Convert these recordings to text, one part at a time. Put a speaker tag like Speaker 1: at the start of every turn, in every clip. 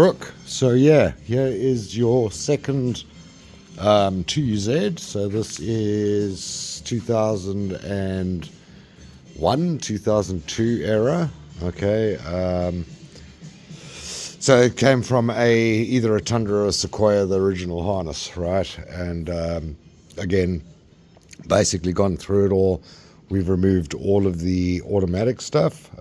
Speaker 1: Brooke. So yeah, here is your second 2UZ. So this is 2001, 2002 era. Okay. So it came from either a Tundra or a Sequoia, the original harness, right? And again, basically gone through it all. We've removed all of the automatic stuff,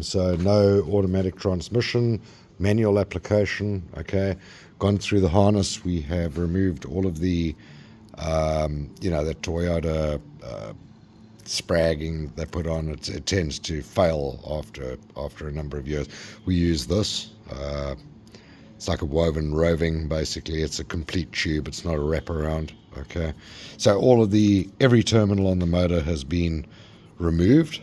Speaker 1: so no automatic transmission, manual application. Okay, gone through the harness. We have removed all of the, the Toyota spragging they put on. It tends to fail after a number of years. We use this. It's like a woven roving, basically. It's a complete tube. It's not a wraparound. Okay, so every terminal on the motor has been removed.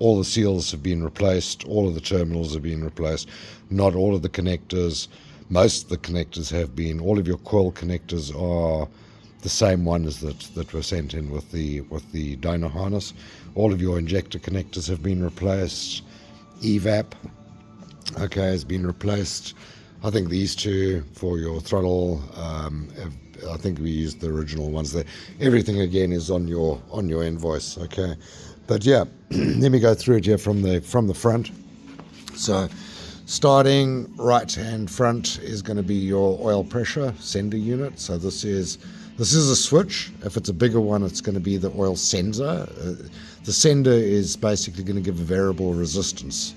Speaker 1: All the seals have been replaced. All of the terminals have been replaced. Not all of the connectors. Most of the connectors have been. All of your coil connectors are the same ones that were sent in with the donor harness. All of your injector connectors have been replaced. EVAP, okay, has been replaced. I think these two for your throttle, I think we used the original ones there. Everything again is on your invoice, okay. But yeah, let me go through it here from the front. So starting right hand front is going to be your oil pressure sender unit. So this is a switch. If it's a bigger one, it's going to be the oil sensor. The sender is basically going to give a variable resistance,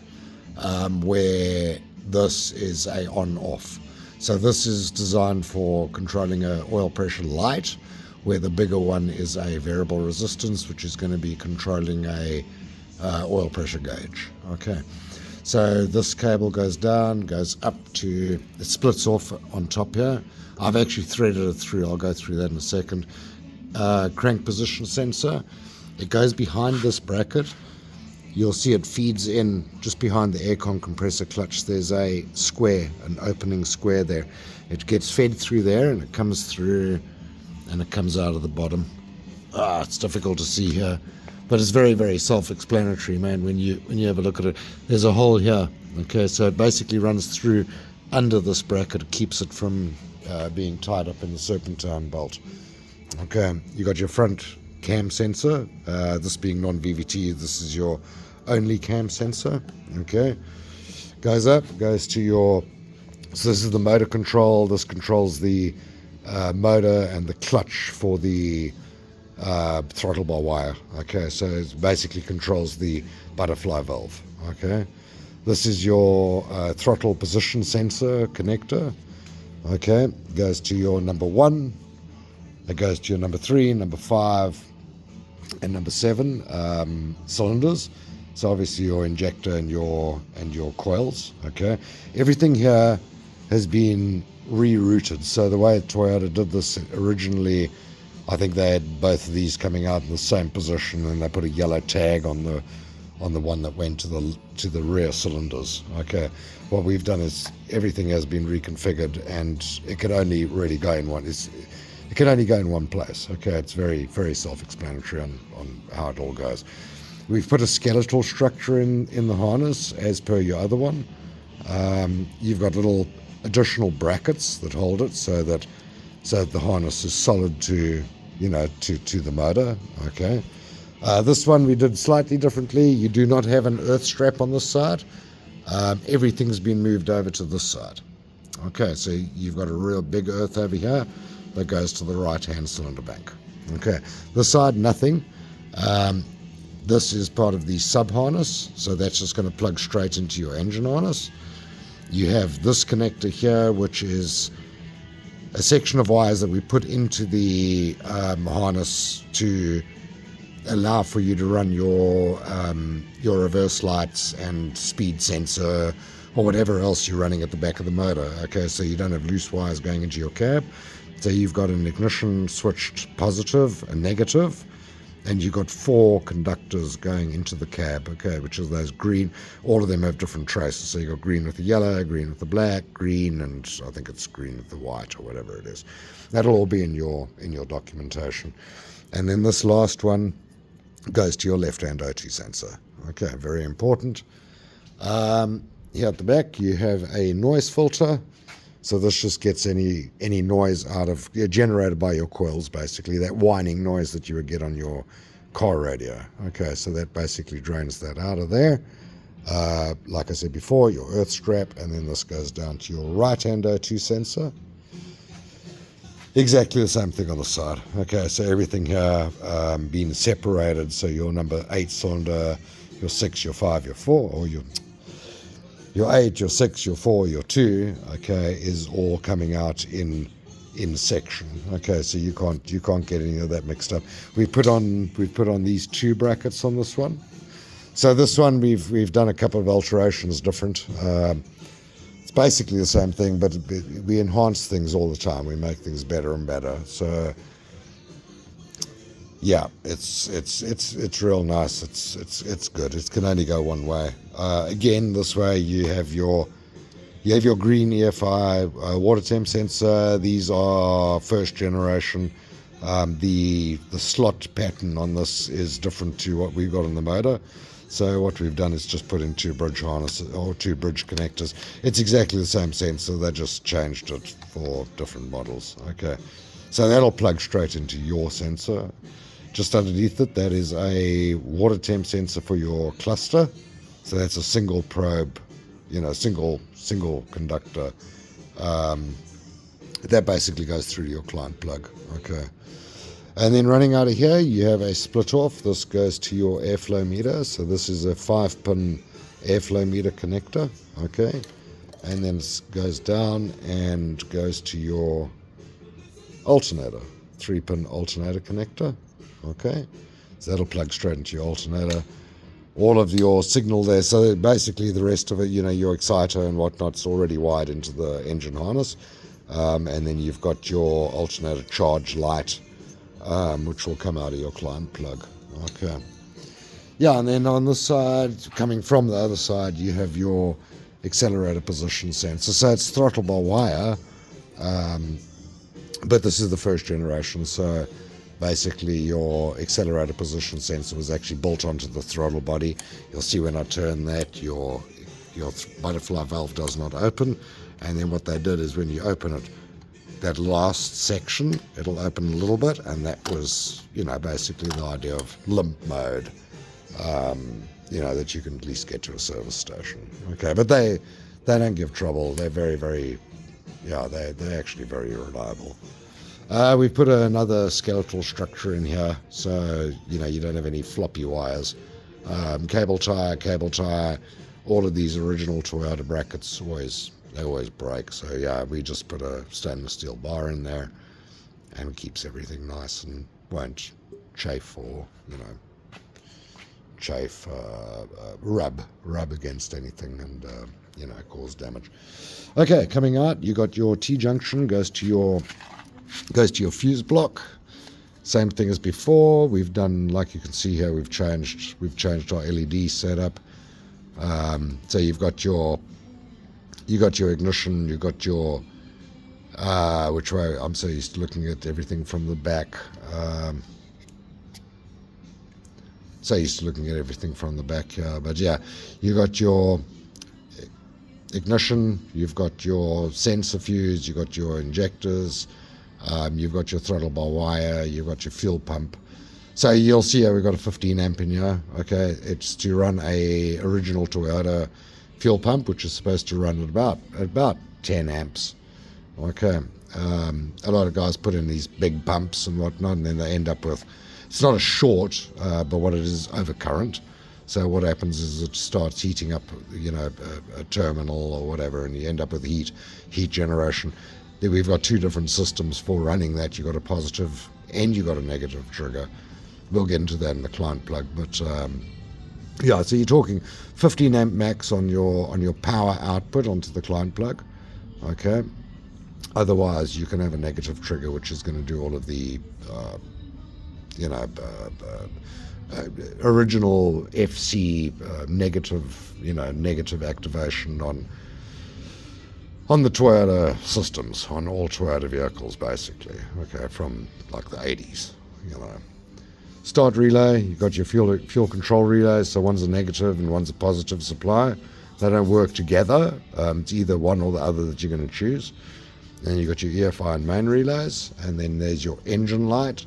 Speaker 1: where this is a on-off. So this is designed for controlling a oil pressure light, where the bigger one is a variable resistance, which is going to be controlling a oil pressure gauge. Okay, so this cable goes down, goes up to, it splits off on top here. I've actually threaded it through. I'll go through that in a second. Crank position sensor. It goes behind this bracket. You'll see it feeds in just behind the aircon compressor clutch. There's a square, an opening square there. It gets fed through there and it comes through and it comes out of the bottom. It's difficult to see here, but it's very, very self-explanatory, man, when you have a look at it. There's a hole here. Okay, so it basically runs through under this bracket. It keeps it from being tied up in the serpentine bolt. Okay, you got your front cam sensor, this being non-VVT, this is your only cam sensor. Okay, goes up, goes to your, so this is the motor control. This controls the motor and the clutch for the throttle by wire. Okay, so it basically controls the butterfly valve. Okay, this is your throttle position sensor connector. Okay, goes to your number 1, it goes to your number 3, number 5, and number 7 cylinders. So obviously your injector and your coils. Okay, everything here has been rerouted. So the way Toyota did this originally, I think they had both of these coming out in the same position, and they put a yellow tag on the one that went to the rear cylinders. Okay, what we've done is everything has been reconfigured, and it can only really go in one. It can only go in one place. Okay, it's very, very self-explanatory on how it all goes. We've put a skeletal structure in the harness as per your other one. You've got little additional brackets that hold it so that the harness is solid to the motor. Okay. This one we did slightly differently. You do not have an earth strap on this side. Everything's been moved over to this side. Okay, so you've got a real big earth over here that goes to the right-hand cylinder bank. Okay, this side, nothing. This is part of the sub-harness, so that's just going to plug straight into your engine harness. You have this connector here, which is a section of wires that we put into the harness to allow for you to run your reverse lights and speed sensor or whatever else you're running at the back of the motor. Okay, so you don't have loose wires going into your cab. So you've got an ignition switched positive, a negative, and you've got 4 conductors going into the cab, okay, which is those green. All of them have different traces. So you've got green with the yellow, green with the black, green, and I think it's green with the white or whatever it is. That'll all be in your documentation. And then this last one goes to your left-hand OT sensor. Okay, very important. here at the back you have a noise filter. So this just gets any noise out of generated by your coils, basically that whining noise that you would get on your car radio. Okay, so that basically drains that out of there. Like I said before, your earth strap, and then this goes down to your right-hand O2 sensor. Exactly the same thing on the side. Okay, so everything here being separated. So your number 8 cylinder, your 6, your 5, your 4, or your 8, your 6, your 4, your 2, okay, is all coming out in section. Okay, so you can't get any of that mixed up. We've put on these 2 brackets on this one. So this one we've done a couple of alterations different. It's basically the same thing, but we enhance things all the time. We make things better and better. So yeah, it's real nice. It's good. It can only go one way. Again, this way you have your green EFI water temp sensor. These are first generation. The slot pattern on this is different to what we've got on the motor. So what we've done is just put in 2 bridge harnesses or 2 bridge connectors. It's exactly the same sensor. They just changed it for different models. Okay, so that'll plug straight into your sensor. Just underneath it, that is a water temp sensor for your cluster. So that's a single probe, single conductor. That basically goes through to your client plug. Okay. And then running out of here, you have a split off. This goes to your airflow meter. So this is a 5-pin airflow meter connector. Okay. And then it goes down and goes to your alternator, 3-pin alternator connector. Okay. So that'll plug straight into your alternator. All of your signal there. So basically the rest of it, your exciter and whatnot's already wired into the engine harness. And then you've got your alternator charge light, which will come out of your client plug. Okay. Yeah, and then on this side, coming from the other side, you have your accelerator position sensor. So it's throttle by wire, but this is the first generation. So basically your accelerator position sensor was actually built onto the throttle body. You'll see when I turn that, your butterfly valve does not open. And then what they did is when you open it, that last section, it'll open a little bit, and that was, basically the idea of limp mode, that you can at least get to a service station. Okay, but they don't give trouble. They're very, very, they're actually very reliable. We've put another skeletal structure in here, so, you don't have any floppy wires. Cable tie, all of these original Toyota brackets they always break, so yeah, we just put a stainless steel bar in there, and it keeps everything nice and won't chafe or rub against anything and cause damage. Okay, coming out, you got your T junction, goes to your fuse block. Same thing as before. We've done, like you can see here, we've changed our LED setup. So you've got your ignition, you've got your which way I'm so used to looking at everything from the back. Here, but yeah, you got your ignition, you've got your sensor fuse, you've got your injectors, you've got your throttle by wire, you've got your fuel pump. So you'll see here we've got a 15 amp in here. Okay, it's to run a original Toyota fuel pump, which is supposed to run at about 10 amps. Okay, a lot of guys put in these big pumps and whatnot, and then they end up with, it's not a short, but what it is overcurrent. So what happens is it starts heating up, a terminal or whatever, and you end up with heat generation. Then we've got 2 different systems for running that. You've got a positive and you've got a negative trigger. We'll get into that in the client plug, but yeah, so you're talking 15 amp max on your power output onto the client plug. Okay. Otherwise, you can have a negative trigger, which is going to do all of the, original FC negative activation on the Toyota systems, on all Toyota vehicles, basically. Okay, from like the 80s, Start relay, you've got your fuel control relays, so one's a negative and one's a positive supply. They don't work together. It's either one or the other that you're going to choose. Then you've got your EFI and main relays, and then there's your engine light.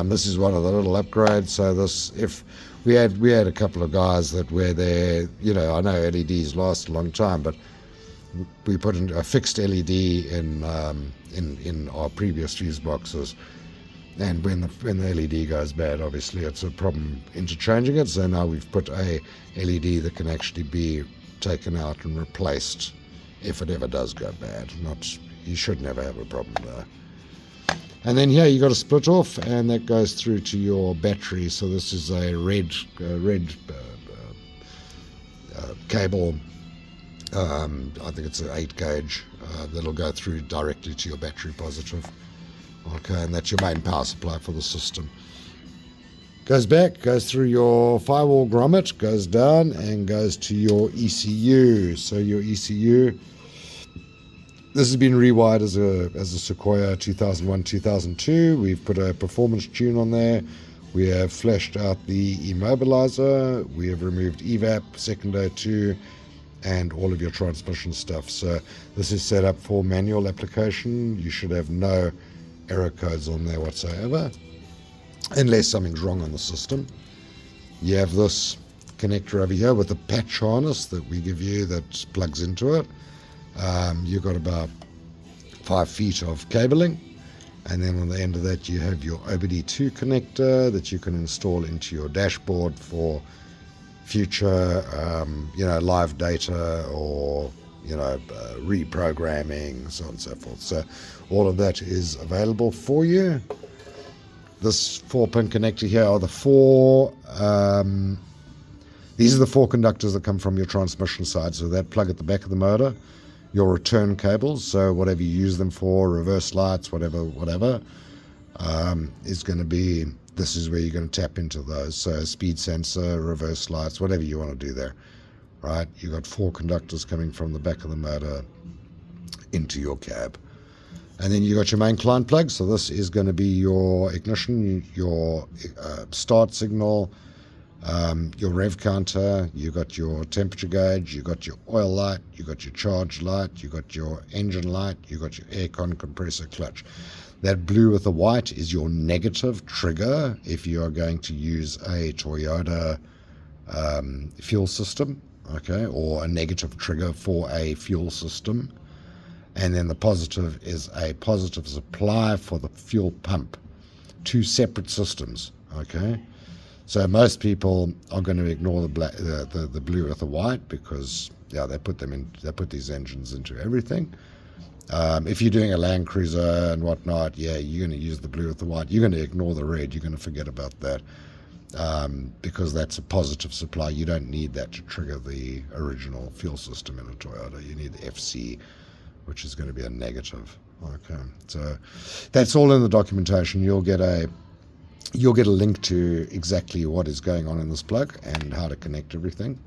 Speaker 1: This is one of the little upgrades. So this, if we had a couple of guys that were there, you know, I know LEDs last a long time, but we put in a fixed LED in our previous fuse boxes, and when the LED goes bad, obviously it's a problem interchanging it. So now we've put a LED that can actually be taken out and replaced if it ever does go bad. You should never have a problem there. And then here you got a split off, and that goes through to your battery. So this is a red cable. I think it's an 8 gauge that'll go through directly to your battery positive. Okay, and that's your main power supply for the system. Goes back, goes through your firewall grommet, goes down and goes to your ECU. So your ECU, this has been rewired as a Sequoia 2001-2002. We've put a performance tune on there. We have flashed out the immobilizer. We have removed evap, second O2, and all of your transmission stuff. So this is set up for manual application. You should have no error codes on there whatsoever, unless something's wrong on the system. You have this connector over here with a patch harness that we give you that plugs into it. You've got about 5 feet of cabling, and then on the end of that you have your OBD2 connector that you can install into your dashboard for future live data or reprogramming, so on and so forth. So all of that is available for you. This 4-pin connector here are the 4 these are the 4 conductors that come from your transmission side. So that plug at the back of the motor, your return cables, so whatever you use them for, reverse lights, whatever, is going to be, this is where you're going to tap into those. So speed sensor, reverse lights, whatever you want to do there, right? You've got 4 conductors coming from the back of the motor into your cab. And then you got your main client plug. So this is going to be your ignition, your start signal, your rev counter, you got your temperature gauge, you got your oil light, you got your charge light, you got your engine light, you got your aircon, compressor, clutch. That blue with the white is your negative trigger if you are going to use a Toyota fuel system, okay, or a negative trigger for a fuel system. And then the positive is a positive supply for the fuel pump. 2 separate systems, okay. So most people are going to ignore the blue with the white because they put these engines into everything. If you're doing a Land Cruiser and whatnot, you're going to use the blue with the white. You're going to ignore the red. You're going to forget about that because that's a positive supply. You don't need that to trigger the original fuel system in a Toyota. You need the FC, which is going to be a negative. Okay, so that's all in the documentation. You'll get a link to exactly what is going on in this plug and how to connect everything.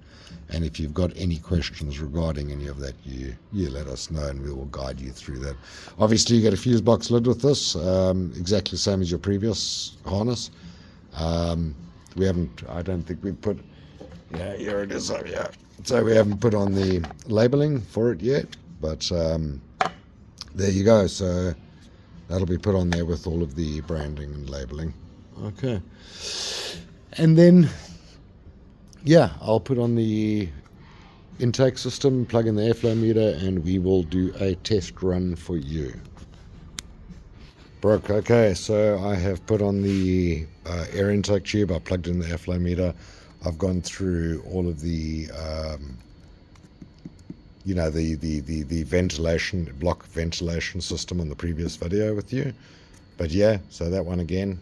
Speaker 1: And if you've got any questions regarding any of that, you let us know and we will guide you through that. Obviously, you get a fuse box lid with this, exactly the same as your previous harness. I don't think we've put, here it is over here. So we haven't put on the labeling for it yet, but there you go. So that'll be put on there with all of the branding and labeling. Okay. And then, I'll put on the intake system, plug in the airflow meter, and we will do a test run for you. Broke. Okay, so I have put on the air intake tube. I plugged in the airflow meter. I've gone through all of the the ventilation, block ventilation system on the previous video with you. But so that one again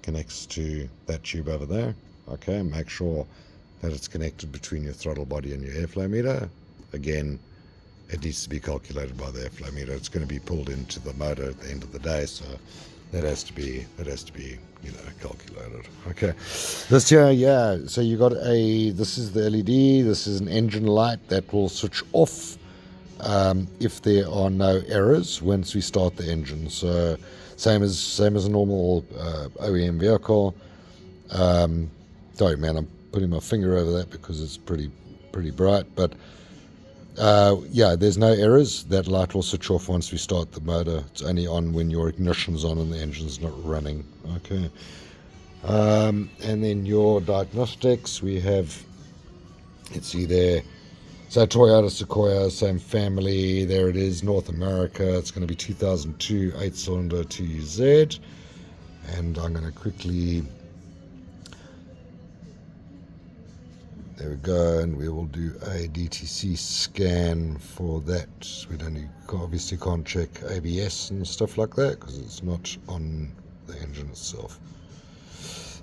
Speaker 1: connects to that tube over there. Okay, make sure that it's connected between your throttle body and your airflow meter. Again, it needs to be calculated by the airflow meter. It's going to be pulled into the motor at the end of the day, so that has to be calculated. Okay, this here, so you got this is the LED. This is an engine light that will switch off if there are no errors once we start the engine. So same as a normal OEM vehicle. Sorry, man, I'm putting my finger over that because it's pretty bright. But Yeah, there's no errors. That light will switch off once we start the motor. It's only on when your ignition's on and the engine's not running. Okay. And then your diagnostics, we have, let's see there. So Toyota Sequoia, same family. There it is, North America. It's going to be 2002 8-cylinder 2UZ. And I'm going to quickly, there we go, and we will do a DTC scan for that. We obviously can't check ABS and stuff like that because it's not on the engine itself.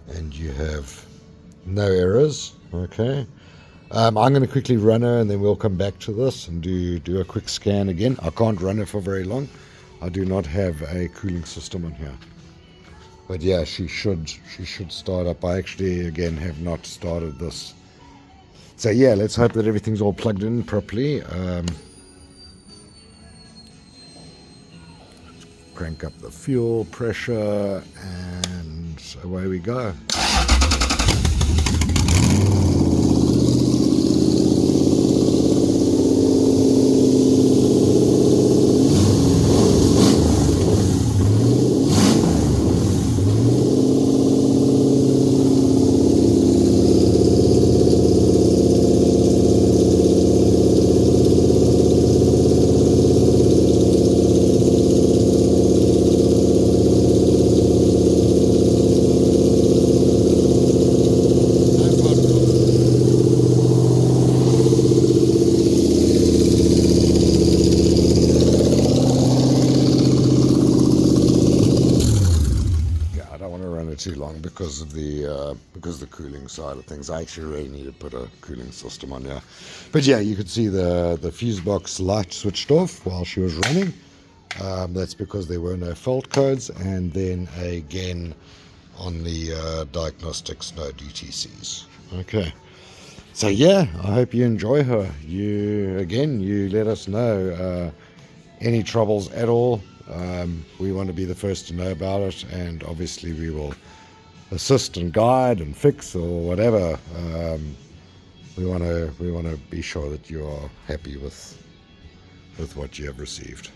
Speaker 1: And you have no errors. Okay. I'm going to quickly run her and then we'll come back to this and do a quick scan again. I can't run her for very long. I do not have a cooling system on here. But yeah, she should start up. I actually, again, have not started this. So yeah, let's hope that everything's all plugged in properly. Crank up the fuel pressure and away we go. Too long because of the cooling side of things. I actually really need to put a cooling system on here. But yeah, you could see the fuse box light switched off while she was running. That's because there were no fault codes, and then again on the diagnostics, no DTCs. Okay. So yeah, I hope you enjoy her. You let us know any troubles at all. We want to be the first to know about it, and obviously we will assist and guide and fix or whatever. We want to be sure that you are happy with what you have received.